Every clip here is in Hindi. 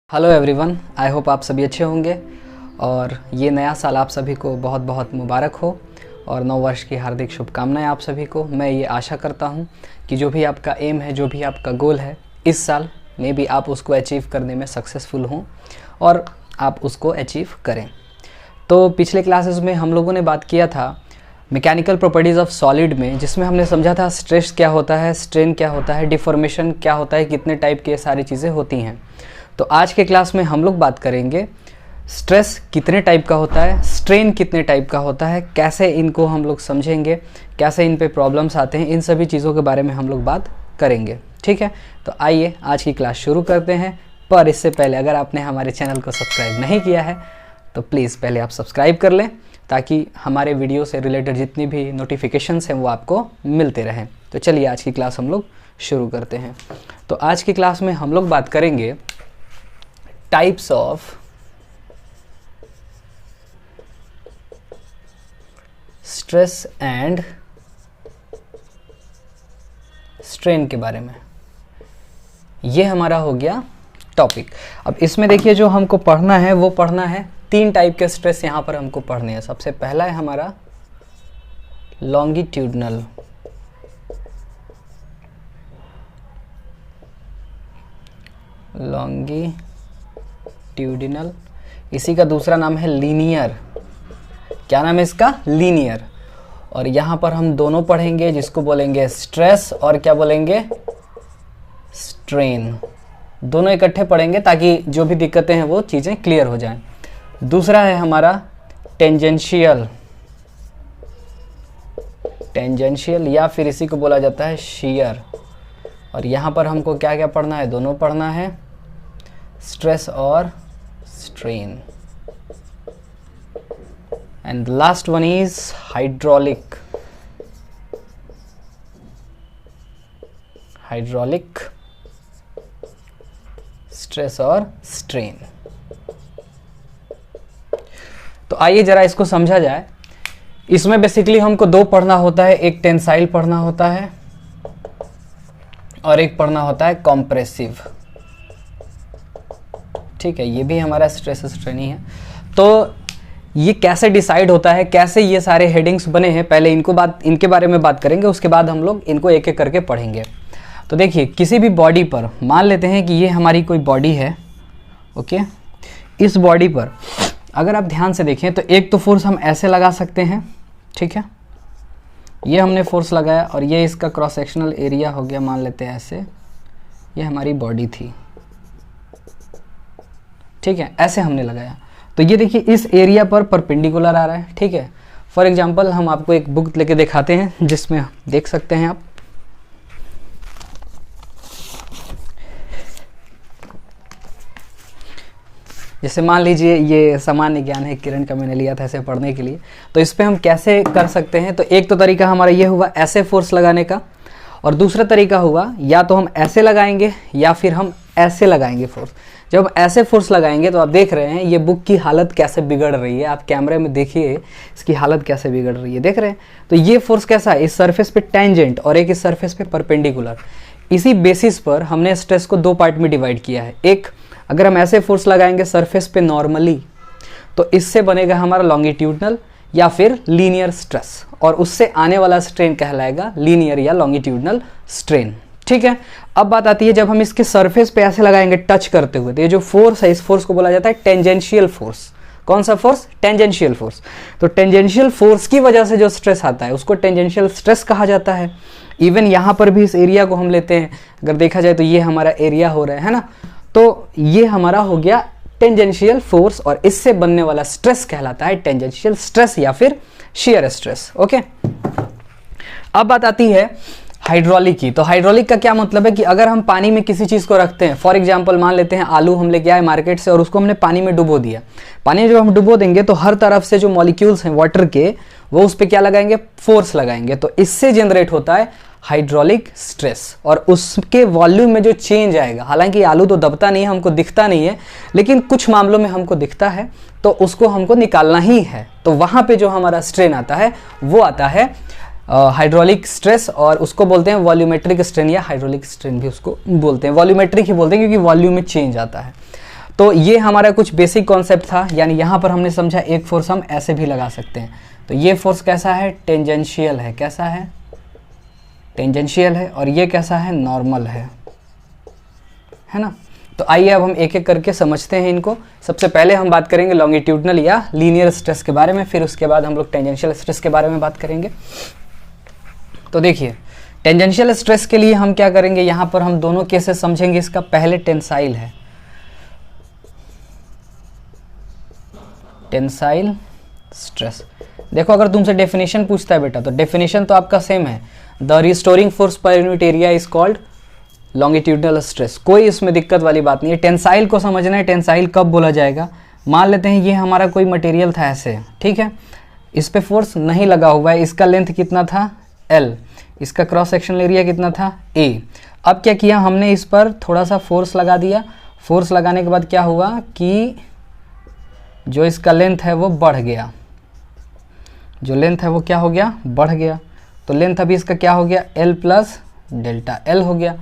हेलो एवरीवन, आई होप आप सभी अच्छे होंगे और ये नया साल आप सभी को बहुत बहुत मुबारक हो और नव वर्ष की हार्दिक शुभकामनाएं आप सभी को। मैं ये आशा करता हूँ कि जो भी आपका एम है, जो भी आपका गोल है, इस साल में भी आप उसको अचीव करने में सक्सेसफुल हों और आप उसको अचीव करें। तो पिछले क्लासेस में हम लोगों ने बात किया था मैकेनिकल प्रॉपर्टीज़ ऑफ सॉलिड में, जिसमें हमने समझा था स्ट्रेस क्या होता है, स्ट्रेन क्या होता है, डिफॉर्मेशन क्या होता है, कितने टाइप की सारी चीज़ें होती हैं। तो आज के क्लास में हम लोग बात करेंगे स्ट्रेस कितने टाइप का होता है, स्ट्रेन कितने टाइप का होता है, कैसे इनको हम लोग समझेंगे, कैसे इन पे प्रॉब्लम्स आते हैं, इन सभी चीज़ों के बारे में हम लोग बात करेंगे। ठीक है, तो आइए आज की क्लास शुरू करते हैं। पर इससे पहले अगर आपने हमारे चैनल को सब्सक्राइब नहीं किया है तो प्लीज़ पहले आप सब्सक्राइब कर लें, ताकि हमारे वीडियो से रिलेटेड जितनी भी नोटिफिकेशंस हैं वो आपको मिलते रहें। तो चलिए आज की क्लास हम लोग शुरू करते हैं। तो आज की क्लास में हम लोग बात करेंगे types of stress and strain के बारे में। ये हमारा हो गया टॉपिक। अब इसमें देखिए जो हमको पढ़ना है वो पढ़ना है तीन टाइप के स्ट्रेस यहाँ पर हमको पढ़ने हैं। सबसे पहला है हमारा लॉन्गिट्यूडनल, लॉन्गिट्यूडिनल, इसी का दूसरा नाम है लीनियर। क्या नाम है इसका? लीनियर। और यहाँ पर हम दोनों पढ़ेंगे, जिसको बोलेंगे स्ट्रेस और क्या बोलेंगे? स्ट्रेन। दोनों इकट्ठे पढ़ेंगे ताकि जो भी दिक्कतें हैं वो चीज़ें क्लियर हो जाएं। दूसरा है हमारा टेंजेंशियल, टेंजेंशियल या फिर इसी को बोला जाता है शियर। और यहाँ पर हमको क्या क्या पढ़ना है? दोनों पढ़ना है, स्ट्रेस और strain. And last one is hydraulic, hydraulic stress और स्ट्रेन। तो आइए जरा इसको समझा जाए। इसमें बेसिकली हमको दो पढ़ना होता है, एक टेंसाइल पढ़ना होता है और एक पढ़ना होता है कॉम्प्रेसिव। ठीक है, ये भी हमारा स्ट्रेस स्ट्रेन ही है। तो ये कैसे डिसाइड होता है, कैसे ये सारे हेडिंग्स बने हैं, पहले इनके बारे में बात करेंगे, उसके बाद हम लोग इनको एक एक करके पढ़ेंगे। तो देखिए किसी भी बॉडी पर, मान लेते हैं कि ये हमारी कोई बॉडी है, ओके। इस बॉडी पर अगर आप ध्यान से देखें तो एक तो फोर्स हम ऐसे लगा सकते हैं, ठीक है, ये हमने फोर्स लगाया और ये इसका क्रॉस सेक्शनल एरिया हो गया, मान लेते हैं ऐसे, ये हमारी बॉडी थी, ठीक है, ऐसे हमने लगाया। तो ये देखिए इस एरिया पर परपेंडिकुलर आ रहा है, ठीक है। फॉर एग्जांपल हम आपको एक बुक लेके दिखाते हैं जिसमें देख सकते हैं आप, जैसे मान लीजिए ये सामान्य ज्ञान है, किरण का मैंने लिया था ऐसे पढ़ने के लिए। तो इस पे हम कैसे कर सकते हैं? तो एक तो तरीका हमारा ये हुआ ऐसे फोर्स लगाने का, और दूसरा तरीका हुआ या तो हम ऐसे लगाएंगे या फिर हम ऐसे लगाएंगे फोर्स। जब हम ऐसे फोर्स लगाएंगे तो आप देख रहे हैं ये बुक की हालत कैसे बिगड़ रही है, आप कैमरे में देखिए इसकी हालत कैसे बिगड़ रही है, देख रहे हैं। तो ये फोर्स कैसा है? इस सरफेस पे टेंजेंट और एक इस सरफेस पे परपेंडिकुलर। इसी बेसिस पर हमने स्ट्रेस को दो पार्ट में डिवाइड किया है। एक, अगर हम ऐसे फोर्स लगाएंगे सरफेस पे नॉर्मली, तो इससे बनेगा हमारा लॉन्गिट्यूडनल या फिर लीनियर स्ट्रेस, और उससे आने वाला स्ट्रेन कहलाएगा लीनियर या लॉन्गिट्यूडनल स्ट्रेन। ठीक है, अब बात आती है जब हम इसके सरफेस पे ऐसे लगाएंगे टच करते हुए, तो ये जो फोर्स है इस फोर्स को बोला जाता है टेंजेंशियल फोर्स। कौन सा फोर्स? Tangential force. तो टेंजेंशियल फोर्स की वजह से जो स्ट्रेस आता है उसको टेंजेंशियल स्ट्रेस कहा जाता है। इवन यहाँ पर भी इस एरिया को हम लेते हैं, अगर देखा जाए तो ये हमारा एरिया हो रहा है ना, तो ये हमारा हो गया टेंजेंशियल फोर्स, और इससे बनने वाला स्ट्रेस कहलाता है टेंजेंशियल स्ट्रेस या फिर शियर स्ट्रेस। ओके, अब बात आती है हाइड्रोलिक की। तो हाइड्रोलिक का क्या मतलब है कि अगर हम पानी में किसी चीज़ को रखते हैं, फॉर एग्जांपल मान लेते हैं आलू हम लेके आए मार्केट से और उसको हमने पानी में डुबो दिया। पानी में जब हम डुबो देंगे तो हर तरफ से जो मॉलिक्यूल्स हैं वाटर के, वो उस पर क्या लगाएंगे? फोर्स लगाएंगे। तो इससे जनरेट होता है हाइड्रोलिक स्ट्रेस, और उसके वॉल्यूम में जो चेंज आएगा, हालांकि आलू तो दबता नहीं है, हमको दिखता नहीं है, लेकिन कुछ मामलों में हमको दिखता है, तो उसको हमको निकालना ही है। तो वहाँ पे जो हमारा स्ट्रेन आता है वो आता है हाइड्रोलिक स्ट्रेस, और उसको बोलते हैं वॉल्यूमेट्रिक स्ट्रेन या हाइड्रोलिक स्ट्रेन भी उसको बोलते हैं। वॉल्यूमेट्रिक ही बोलते हैं क्योंकि वॉल्यूम में चेंज आता है। तो ये हमारा कुछ बेसिक कॉन्सेप्ट था, यानी यहाँ पर हमने समझा एक फोर्स हम ऐसे भी लगा सकते हैं। तो ये फोर्स कैसा है, टेंजेंशियल है, कैसा है, टेंजेंशियल है, और ये कैसा है, नॉर्मल है ना। तो आइए अब हम एक एक करके समझते हैं इनको। सबसे पहले हम बात करेंगे लॉन्गिट्यूडनल या लीनियर स्ट्रेस के बारे में, फिर उसके बाद हम लोग टेंजेंशियल स्ट्रेस के बारे में बात करेंगे। तो देखिए टेंजेंशियल स्ट्रेस के लिए हम क्या करेंगे, यहाँ पर हम दोनों केसेस समझेंगे। इसका पहले टेंसाइल है, टेंसाइल स्ट्रेस। देखो अगर तुमसे डेफिनेशन पूछता है बेटा, तो डेफिनेशन तो आपका सेम है, the restoring force per unit area is called longitudinal stress. कोई इसमें दिक्कत वाली बात नहीं है। टेंसाइल को समझना है, टेंसाइल कब बोला जाएगा। मान लेते हैं ये हमारा कोई मटेरियल था ऐसे, ठीक है, इस पे फोर्स नहीं लगा हुआ है, इसका लेंथ कितना था L, इसका क्रॉस सेक्शनल एरिया कितना था A। अब क्या किया हमने, इस पर थोड़ा सा फोर्स लगा दिया। फोर्स लगाने के बाद क्या हुआ कि जो इसका लेंथ है वो बढ़ गया, जो लेंथ है वो क्या हो गया, बढ़ गया। तो लेंथ अभी इसका क्या हो गया, L प्लस डेल्टा L हो गया।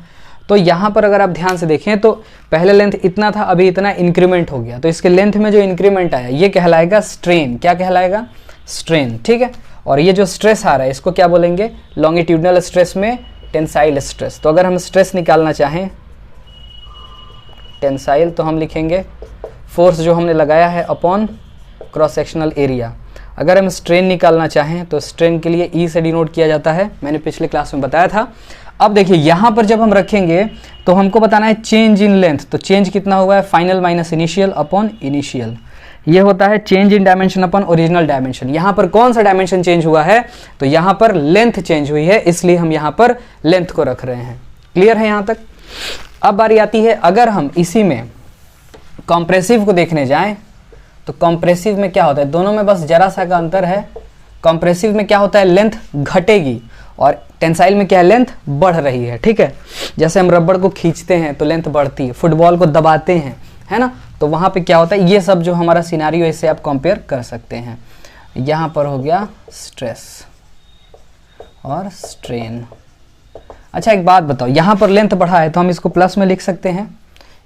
तो यहाँ पर अगर आप ध्यान से देखें तो पहले लेंथ इतना था, अभी इतना इंक्रीमेंट हो गया। तो इसके लेंथ में जो इंक्रीमेंट आया ये कहलाएगा स्ट्रेन। क्या कहलाएगा, स्ट्रेन, ठीक है। और ये जो स्ट्रेस आ रहा है इसको क्या बोलेंगे, लॉन्गिट्यूडनल स्ट्रेस में टेंसाइल स्ट्रेस। तो अगर हम स्ट्रेस निकालना चाहें टेंसाइल, तो हम लिखेंगे फोर्स जो हमने लगाया है अपॉन क्रॉस सेक्शनल एरिया। अगर हम स्ट्रेन निकालना चाहें तो स्ट्रेन के लिए E से डिनोट किया जाता है, मैंने पिछले क्लास में बताया था। अब देखिए यहाँ पर जब हम रखेंगे तो हमको बताना है चेंज इन लेंथ। तो चेंज कितना हुआ है, final minus initial upon initial. ये होता है change in dimension upon original dimension. यहाँ पर कौन सा डायमेंशन चेंज हुआ है, तो यहाँ पर लेंथ चेंज हुई है, इसलिए हम यहाँ पर लेंथ को रख रहे हैं। क्लियर है यहाँ तक। अब बारी आती है, अगर हम इसी में कॉम्प्रेसिव को देखने जाएं तो कॉम्प्रेसिव में क्या होता है, दोनों में बस जरा सा का अंतर है। कॉम्प्रेसिव में क्या होता है, लेंथ घटेगी, और टेंसाइल में क्या है, लेंथ बढ़ रही है, ठीक है। जैसे हम रबड़ को खींचते हैं तो लेंथ बढ़ती है, फुटबॉल को दबाते हैं, है ना, तो वहाँ पे क्या होता है, ये सब जो हमारा सिनारियो इससे आप कंपेयर कर सकते हैं। यहाँ पर हो गया स्ट्रेस और स्ट्रेन। अच्छा एक बात बताओ, यहाँ पर लेंथ बढ़ा है तो हम इसको प्लस में लिख सकते हैं,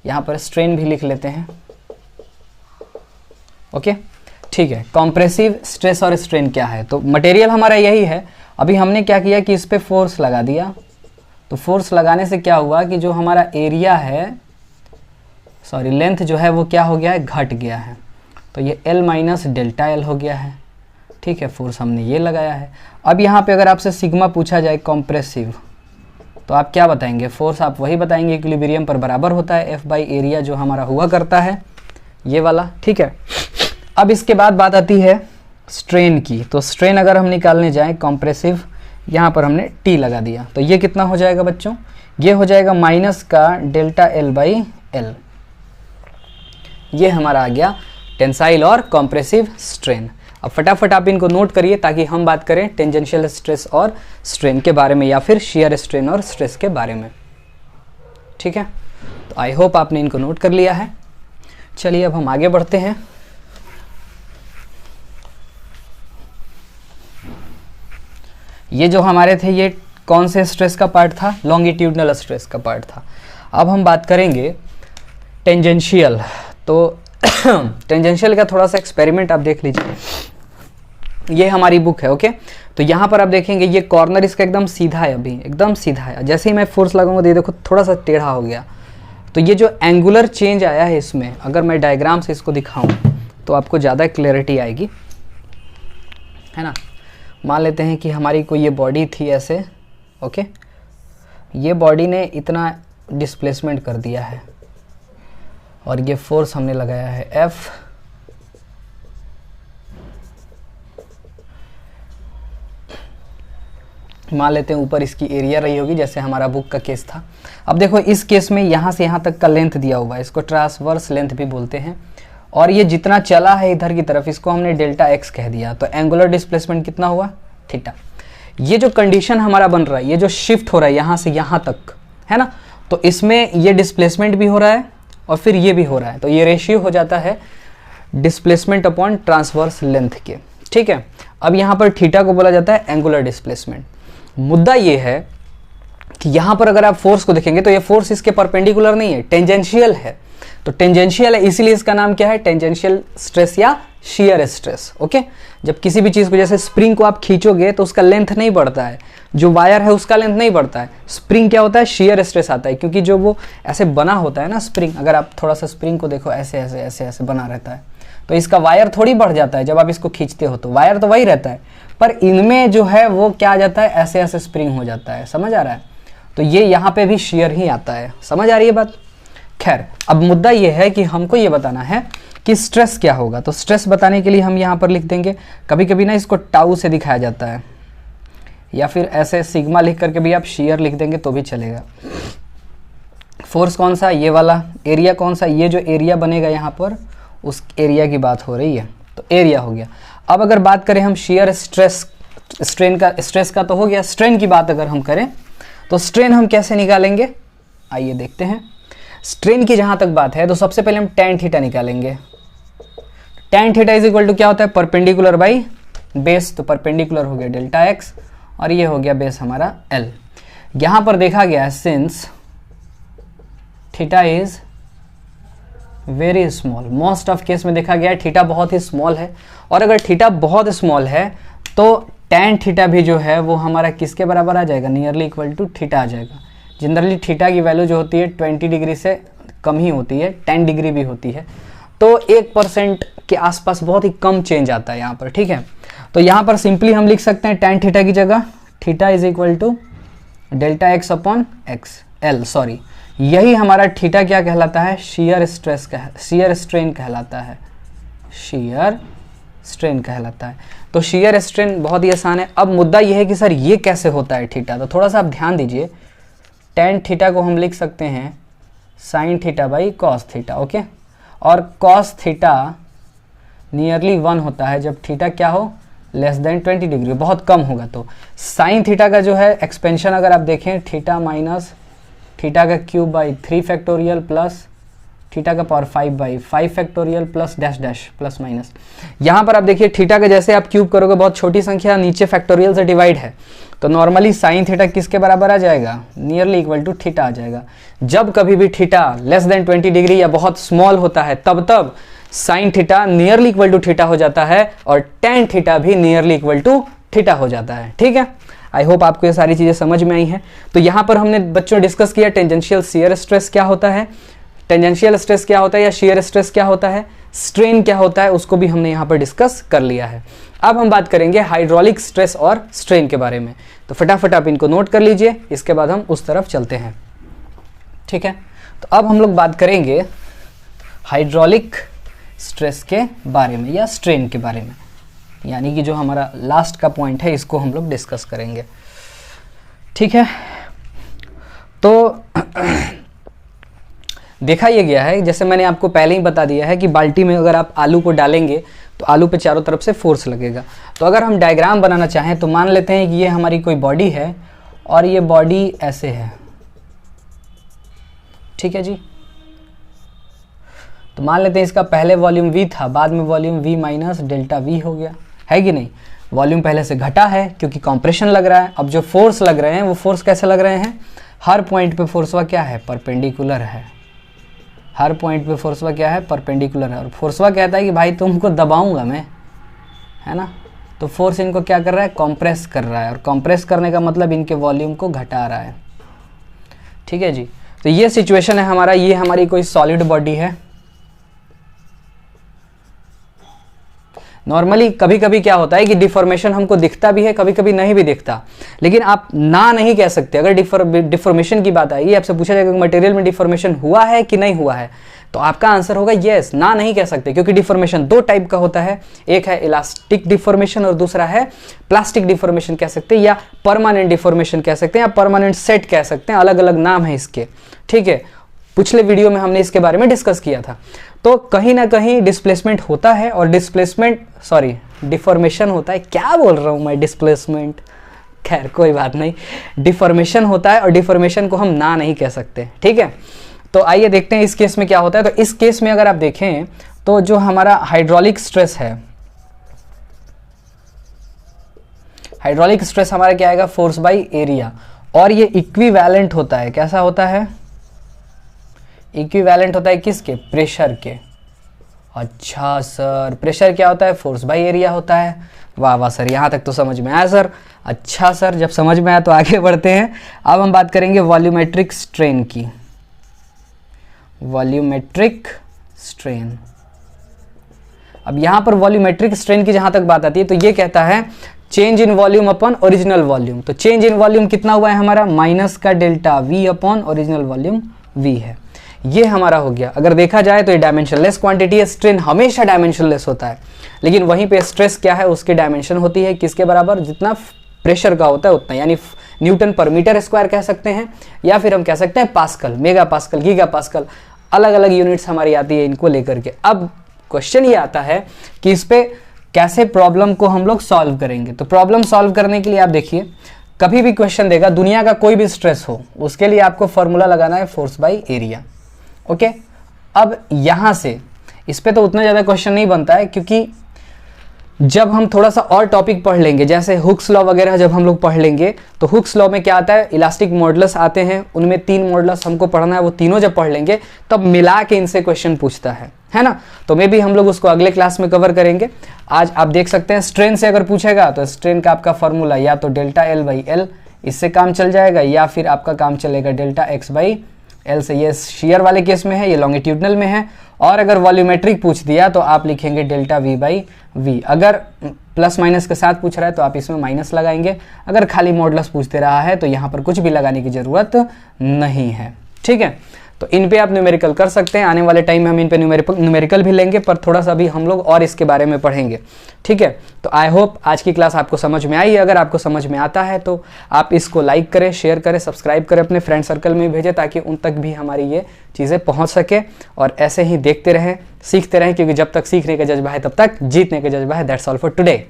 यहाँ पर स्ट्रेन भी लिख लेते हैं, ओके, ठीक है। कॉम्प्रेसिव स्ट्रेस और स्ट्रेन क्या है, तो मटेरियल हमारा यही है। अभी हमने क्या किया कि इस पे फोर्स लगा दिया, तो फोर्स लगाने से क्या हुआ कि जो हमारा एरिया है, सॉरी लेंथ जो है वो क्या हो गया है, घट गया है। तो ये L माइनस डेल्टा L हो गया है, ठीक है। फोर्स हमने ये लगाया है। अब यहाँ पे अगर आपसे सिग्मा पूछा जाए कॉम्प्रेसिव, तो आप क्या बताएंगे, फोर्स आप वही बताएंगे इक्विलिब्रियम पर बराबर होता है F बाई एरिया जो हमारा हुआ करता है, ये वाला, ठीक है। अब इसके बाद बात आती है स्ट्रेन की। तो स्ट्रेन अगर हम निकालने जाएं कॉम्प्रेसिव, यहाँ पर हमने T लगा दिया, तो ये कितना हो जाएगा बच्चों, ये हो जाएगा माइनस का डेल्टा L बाई L। ये हमारा आ गया टेंसाइल और कॉम्प्रेसिव स्ट्रेन। अब फटाफट आप इनको नोट करिए ताकि हम बात करें टेंजेंशियल स्ट्रेस और स्ट्रेन के बारे में, या फिर शियर स्ट्रेन और स्ट्रेस के बारे में, ठीक है। तो आई होप आपने इनको नोट कर लिया है। चलिए अब हम आगे बढ़ते हैं। ये जो हमारे थे ये कौन से स्ट्रेस का पार्ट था, लॉन्गिट्यूडनल स्ट्रेस का पार्ट था। अब हम बात करेंगे टेंजेंशियल। तो टेंजेंशियल का थोड़ा सा एक्सपेरिमेंट आप देख लीजिए, ये हमारी बुक है, ओके। तो यहाँ पर आप देखेंगे ये कॉर्नर इसका एकदम सीधा है, अभी एकदम सीधा है। जैसे ही मैं फोर्स लगाऊंगा तो ये देखो थोड़ा सा टेढ़ा हो गया। तो ये जो एंगुलर चेंज आया है इसमें, अगर मैं डायग्राम से इसको दिखाऊं तो आपको ज़्यादा क्लैरिटी आएगी, है ना। मान लेते हैं कि हमारी कोई ये बॉडी थी ऐसे, ओके, ये बॉडी ने इतना डिस्प्लेसमेंट कर दिया है और ये फोर्स हमने लगाया है F। मान लेते हैं ऊपर इसकी एरिया रही होगी जैसे हमारा बुक का केस था। अब देखो इस केस में यहाँ से यहाँ तक का लेंथ दिया हुआ है, इसको ट्रांसवर्स लेंथ भी बोलते हैं, और ये जितना चला है इधर की तरफ इसको हमने डेल्टा x कह दिया। तो एंगुलर डिस्प्लेसमेंट कितना हुआ, थीटा। ये जो कंडीशन हमारा बन रहा है, ये जो शिफ्ट हो रहा है यहाँ से यहाँ तक, है ना, तो इसमें ये डिस्प्लेसमेंट भी हो रहा है और फिर ये भी हो रहा है। तो ये रेशियो हो जाता है डिस्प्लेसमेंट अपॉन ट्रांसवर्स लेंथ के, ठीक है। अब यहाँ पर थीटा को बोला जाता है एंगुलर डिस्प्लेसमेंट। मुद्दा ये है कि यहाँ पर अगर आप फोर्स को देखेंगे तो ये फोर्स इसके परपेंडिकुलर नहीं है, टेंजेंशियल है। तो टेंजेंशियल है, इसीलिए इसका नाम क्या है, टेंजेंशियल स्ट्रेस या शियर स्ट्रेस। ओके, जब किसी भी चीज़ को, जैसे स्प्रिंग को आप खींचोगे तो उसका लेंथ नहीं बढ़ता है, जो वायर है उसका लेंथ नहीं बढ़ता है, स्प्रिंग क्या होता है, शियर स्ट्रेस आता है, क्योंकि जो वो ऐसे बना होता है ना स्प्रिंग, अगर आप थोड़ा सा स्प्रिंग को देखो ऐसे ऐसे ऐसे ऐसे बना रहता है, तो इसका वायर थोड़ी बढ़ जाता है जब आप इसको खींचते हो, तो वायर तो वही रहता है, पर इनमें जो है वो क्या आ जाता है, ऐसे ऐसे स्प्रिंग हो जाता है। समझ आ रहा है? तो ये यहाँ पे भी शियर ही आता है। समझ आ रही है बात? खैर, अब मुद्दा ये है कि हमको ये बताना है कि स्ट्रेस क्या होगा। तो स्ट्रेस बताने के लिए हम यहाँ पर लिख देंगे, कभी कभी ना इसको टाउ से दिखाया जाता है, या फिर ऐसे सिग्मा लिख करके भी आप शियर लिख देंगे तो भी चलेगा। फोर्स कौन सा, ये वाला। एरिया कौन सा, ये जो एरिया बनेगा यहाँ पर, उस एरिया की बात हो रही है, तो एरिया हो गया। अब अगर बात करें हम शियर स्ट्रेस, स्ट्रेन का, स्ट्रेस का तो हो गया, स्ट्रेन की बात अगर हम करें तो स्ट्रेन हम कैसे निकालेंगे, आइए देखते हैं। स्ट्रेन की जहाँ तक बात है तो सबसे पहले हम टैन थीटा निकालेंगे। Tan theta is equal to क्या होता है, परपेंडिकुलर बाई बेस, तो परपेंडिकुलर हो गया डेल्टा एक्स, और ये हो गया बेस हमारा एल। यहाँ पर देखा गया है since theta is very small, most of case में देखा गया है थीटा बहुत ही स्मॉल है, और अगर थीटा बहुत स्मॉल है तो टैन थीटा भी जो है वो हमारा किसके बराबर आ जाएगा, नियरली इक्वल टू थीटा आ जाएगा। जनरली थीटा की वैल्यू जो होती है 20 डिग्री से कम ही होती है, 10 डिग्री भी होती है, तो 1% के आसपास बहुत ही कम चेंज आता है यहाँ पर। ठीक है, तो यहाँ पर सिंपली हम लिख सकते हैं टैन थीटा की जगह theta is equal to delta x upon x L, sorry, यही हमारा थीटा क्या कहलाता है, शियर स्ट्रेस, शियर स्ट्रेन कहलाता है, शियर स्ट्रेन कहलाता है। तो शियर स्ट्रेन बहुत ही आसान है। अब मुद्दा यह है कि सर ये कैसे होता है थीटा, तो थोड़ा सा आप ध्यान दीजिए। टैन थीटा को हम लिख सकते हैं sine theta by cos theta. Okay, और कॉस थीटा नियरली 1 होता है जब थीटा क्या हो, लेस देन 20 डिग्री, बहुत कम होगा। तो साइन थीटा का जो है एक्सपेंशन अगर आप देखें, थीटा माइनस थीटा का cube by 3 factorial plus theta का power 5 by 5 factorial plus dash dash plus minus. यहाँ पर आप देखिए थीटा का जैसे आप क्यूब करोगे, बहुत छोटी संख्या, नीचे फैक्टोरियल से डिवाइड है, तो नॉर्मली साइन थीटा किसके बराबर आ जाएगा, नियरली इक्वल टू थीटा आ जाएगा। जब कभी भी थीटा लेस देन 20 डिग्री या बहुत स्मॉल होता है तब sine theta nearly equal to theta हो जाता है, और टैन थीटा भी नियरली इक्वल टू थीटा हो जाता है। ठीक है, आई होप आपको ये सारी चीजें समझ में आई हैं। तो यहाँ पर हमने बच्चों डिस्कस किया टेंजेंशियल शियर स्ट्रेस क्या होता है, टेंजेंशियल स्ट्रेस क्या होता है या शियर स्ट्रेस क्या होता है, स्ट्रेन क्या होता है, उसको भी हमने यहाँ पर डिस्कस कर लिया है। अब हम बात करेंगे हाइड्रोलिक स्ट्रेस और स्ट्रेन के बारे में, तो फटाफट आप इनको नोट कर लीजिए, इसके बाद हम उस तरफ चलते हैं। ठीक है, तो अब हम लोग बात करेंगे हाइड्रोलिक स्ट्रेस के बारे में या स्ट्रेन के बारे में, यानी कि जो हमारा लास्ट का पॉइंट है इसको हम लोग डिस्कस करेंगे। ठीक है, तो देखा ये गया है, जैसे मैंने आपको पहले ही बता दिया है कि बाल्टी में अगर आप आलू को डालेंगे तो आलू पे चारों तरफ से फोर्स लगेगा। तो अगर हम डायग्राम बनाना चाहें तो मान लेते हैं कि ये हमारी कोई बॉडी है और ये बॉडी ऐसे है। ठीक है जी, तो मान लेते हैं इसका पहले वॉल्यूम v था, बाद में volume v minus delta v हो गया, है कि नहीं। वॉल्यूम पहले से घटा है क्योंकि कंप्रेशन लग रहा है। अब जो फोर्स लग रहे हैं वो फोर्स कैसे लग रहे हैं, हर पॉइंट पे फोर्सवा क्या है, परपेंडिकुलर है। हर पॉइंट पे फोर्सवा क्या है, परपेंडिकुलर है, और फोर्सवा कहता है कि भाई तुमको दबाऊंगा मैं, है ना। तो फोर्स इनको क्या कर रहा है, कंप्रेस कर रहा है, और कंप्रेस करने का मतलब इनके वॉल्यूम को घटा रहा है। ठीक है जी, तो ये सिचुएशन है हमारा, ये हमारी कोई सॉलिड बॉडी है। नॉर्मली कभी कभी क्या होता है कि डिफॉर्मेशन हमको दिखता भी है, कभी कभी नहीं भी दिखता, लेकिन आप ना नहीं कह सकते। अगर डिफॉर्मेशन की बात आएगी, आपसे पूछा जाएगा मटेरियल में डिफॉर्मेशन हुआ है कि नहीं हुआ है, तो आपका आंसर होगा यस, ना नहीं कह सकते, क्योंकि डिफॉर्मेशन दो टाइप का होता है, एक है इलास्टिक डिफॉर्मेशन और दूसरा है प्लास्टिक डिफॉर्मेशन कह सकते हैं, या परमानेंट डिफॉर्मेशन कह सकते हैं, या परमानेंट सेट कह सकते हैं, अलग अलग नाम है इसके। ठीक है, पिछले वीडियो में हमने इसके बारे में डिस्कस किया था। तो कहीं ना कहीं डिस्प्लेसमेंट होता है, और डिफॉर्मेशन होता है, क्या बोल रहा हूं मैं, डिस्प्लेसमेंट, खैर कोई बात नहीं, डिफॉर्मेशन होता है, और डिफॉर्मेशन को हम ना नहीं कह सकते। ठीक है, तो आइए देखते हैं इस केस में क्या होता है। तो इस केस में अगर आप देखें तो जो हमारा हाइड्रोलिक स्ट्रेस है, हाइड्रोलिक स्ट्रेस हमारा क्या आएगा, फोर्स बाई एरिया, और ये इक्विवेलेंट होता है। कैसा होता है, इक्विवेलेंट होता है किसके? प्रेशर के। अच्छा सर, प्रेशर क्या होता है? फोर्स बाय एरिया होता है। वाह वाह सर, यहाँ तक तो समझ में आया सर। अच्छा सर, जब समझ में आया तो आगे बढ़ते हैं। अब हम बात करेंगे वॉल्यूमेट्रिक स्ट्रेन की। वॉल्यूमेट्रिक स्ट्रेन, अब यहाँ पर वॉल्यूमेट्रिक स्ट्रेन की जहाँ तक बात आती है तो ये कहता है change in volume upon original volume. तो चेंज इन वॉल्यूम कितना हुआ है हमारा? माइनस का delta we upon original volume we है। ये हमारा हो गया। अगर देखा जाए तो ये डायमेंशनलेस क्वांटिटी है। स्ट्रेन हमेशा डायमेंशनलेस होता है, लेकिन वहीं पे स्ट्रेस क्या है? उसकी डायमेंशन होती है किसके बराबर? जितना प्रेशर का होता है उतना, यानी न्यूटन पर मीटर स्क्वायर कह सकते हैं, या फिर हम कह सकते हैं pascal, mega pascal, giga pascal, अलग अलग यूनिट्स हमारी आती है इनको लेकर के। अब क्वेश्चन ये आता है कि इस पे कैसे प्रॉब्लम को हम लोग सॉल्व करेंगे। तो प्रॉब्लम सॉल्व करने के लिए आप देखिए, कभी भी क्वेश्चन देगा, दुनिया का कोई भी स्ट्रेस हो, उसके लिए आपको फॉर्मूला लगाना है फोर्स बाय एरिया। ओके, अब यहां से इस पे तो उतना ज़्यादा क्वेश्चन नहीं बनता है, क्योंकि जब हम थोड़ा सा और टॉपिक पढ़ लेंगे, जैसे हुक्स लॉ वगैरह जब हम लोग पढ़ लेंगे, तो हुक्स लॉ में क्या आता है? इलास्टिक मॉडुलस आते हैं, उनमें 3 मॉडुलस हमको पढ़ना है। वो तीनों जब पढ़ लेंगे तब मिला के इनसे क्वेश्चन पूछता है ना। तो मे भी हम लोग उसको अगले क्लास में कवर करेंगे। आज आप देख सकते हैं स्ट्रेन से अगर पूछेगा तो स्ट्रेन का आपका फॉर्मूला या तो डेल्टा एल बाई एल, इससे काम चल जाएगा, या फिर आपका काम चलेगा डेल्टा एक्स बाई एल से। ये शेयर वाले केस में है, ये लॉन्गिट्यूडनल में है। और अगर वॉल्यूमेट्रिक पूछ दिया तो आप लिखेंगे डेल्टा वी बाई वी। अगर प्लस माइनस के साथ पूछ रहा है तो आप इसमें माइनस लगाएंगे। अगर खाली मॉडुलस पूछते रहा है तो यहाँ पर कुछ भी लगाने की ज़रूरत नहीं है। ठीक है, तो इन पे आप न्यूमेरिकल कर सकते हैं। आने वाले टाइम में हम इन पे न्यूमेरिकल भी लेंगे, पर थोड़ा सा भी हम लोग और इसके बारे में पढ़ेंगे। ठीक है, तो आई होप आज की क्लास आपको समझ में आई। अगर आपको समझ में आता है तो आप इसको लाइक करें, शेयर करें, सब्सक्राइब करें, अपने फ्रेंड सर्कल में भेजें, ताकि उन तक भी हमारी ये चीज़ें पहुँच सके। और ऐसे ही देखते रहें, सीखते रहें, क्योंकि जब तक सीखने का जज्बा है तब तक जीतने का जज्बा है। That's all for today.